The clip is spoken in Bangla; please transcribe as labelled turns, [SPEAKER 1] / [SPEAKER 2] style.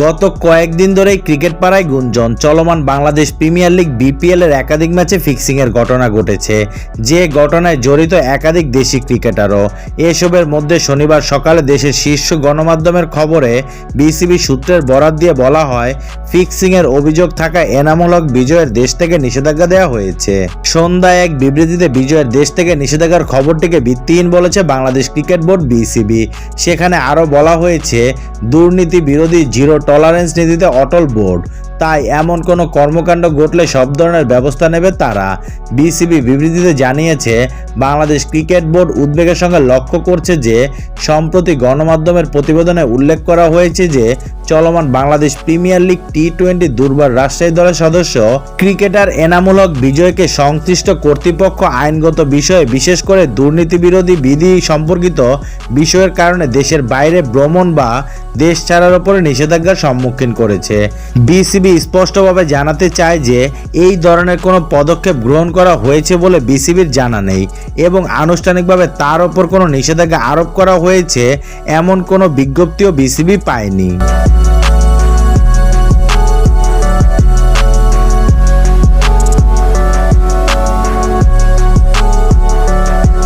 [SPEAKER 1] গত কয়েকদিন ধরেই ক্রিকেট পাড়ায় গুঞ্জন চলমান বাংলাদেশ প্রিমিয়ার লিগ বিপিএল এর একাধিক ম্যাচে ফিক্সিং এর ঘটনা ঘটেছে, যে ঘটনায় জড়িত একাধিক দেশি ক্রিকেটারও। এসবের মধ্যে শনিবার সকালে দেশের শীর্ষ গণমাধ্যমের খবরে বিসিবি সূত্রের বরাত দিয়ে বলা হয়, ফিক্সিং এর অভিযোগ থাকা এনামুল হক বিজয়ের দেশ থেকে নিষেধাজ্ঞা দেওয়া হয়েছে। সন্ধ্যায় এক বিবৃতিতে বিজয়ের দেশ থেকে নিষেধাজ্ঞার খবরটিকে ভিত্তিহীন বলেছে বাংলাদেশ ক্রিকেট বোর্ড বিসিবি। সেখানে আরও বলা হয়েছে, দুর্নীতি বিরোধী জিরো টলারেন্স নীতিতে অটল বোর্ড, তাই এমন কোনো কর্মকাণ্ড ঘটলে সব ধরনের ব্যবস্থা নেবে তারা। বিসিবি বিবৃতিতে জানিয়েছে, বাংলাদেশ ক্রিকেট বোর্ড উদ্বেগের সঙ্গে লক্ষ্য করছে যে সম্প্রতি গণমাধ্যমের প্রতিবেদনে উল্লেখ করা হয়েছে যে চলমান বাংলাদেশ প্রিমিয়ার লিগ টি-20 দুর্বার রাজশাহী দলের সদস্য ক্রিকেটার এনামুল হক বিজয়কে সংশ্লিষ্ট কর্তৃপক্ষ আইনগত বিষয়ে, বিশেষ করে দুর্নীতি বিরোধী বিধি সম্পর্কিত বিষয়ের কারণে দেশের বাইরে ভ্রমণ বা দেশ ছাড়ার উপরে নিষেধাজ্ঞার সম্মুখীন করেছে। বিসিবি স্পষ্টভাবে জানাতে চায় যে এই ধরনের কোনো পদক্ষেপ গ্রহণ করা হয়েছে বলে বিসিবির জানা নেই এবং আনুষ্ঠানিকভাবে তার ওপর কোনো নিষেধাজ্ঞা আরোপ করা হয়েছে এমন কোনো বিজ্ঞপ্তিও বিসিবি পায়নি।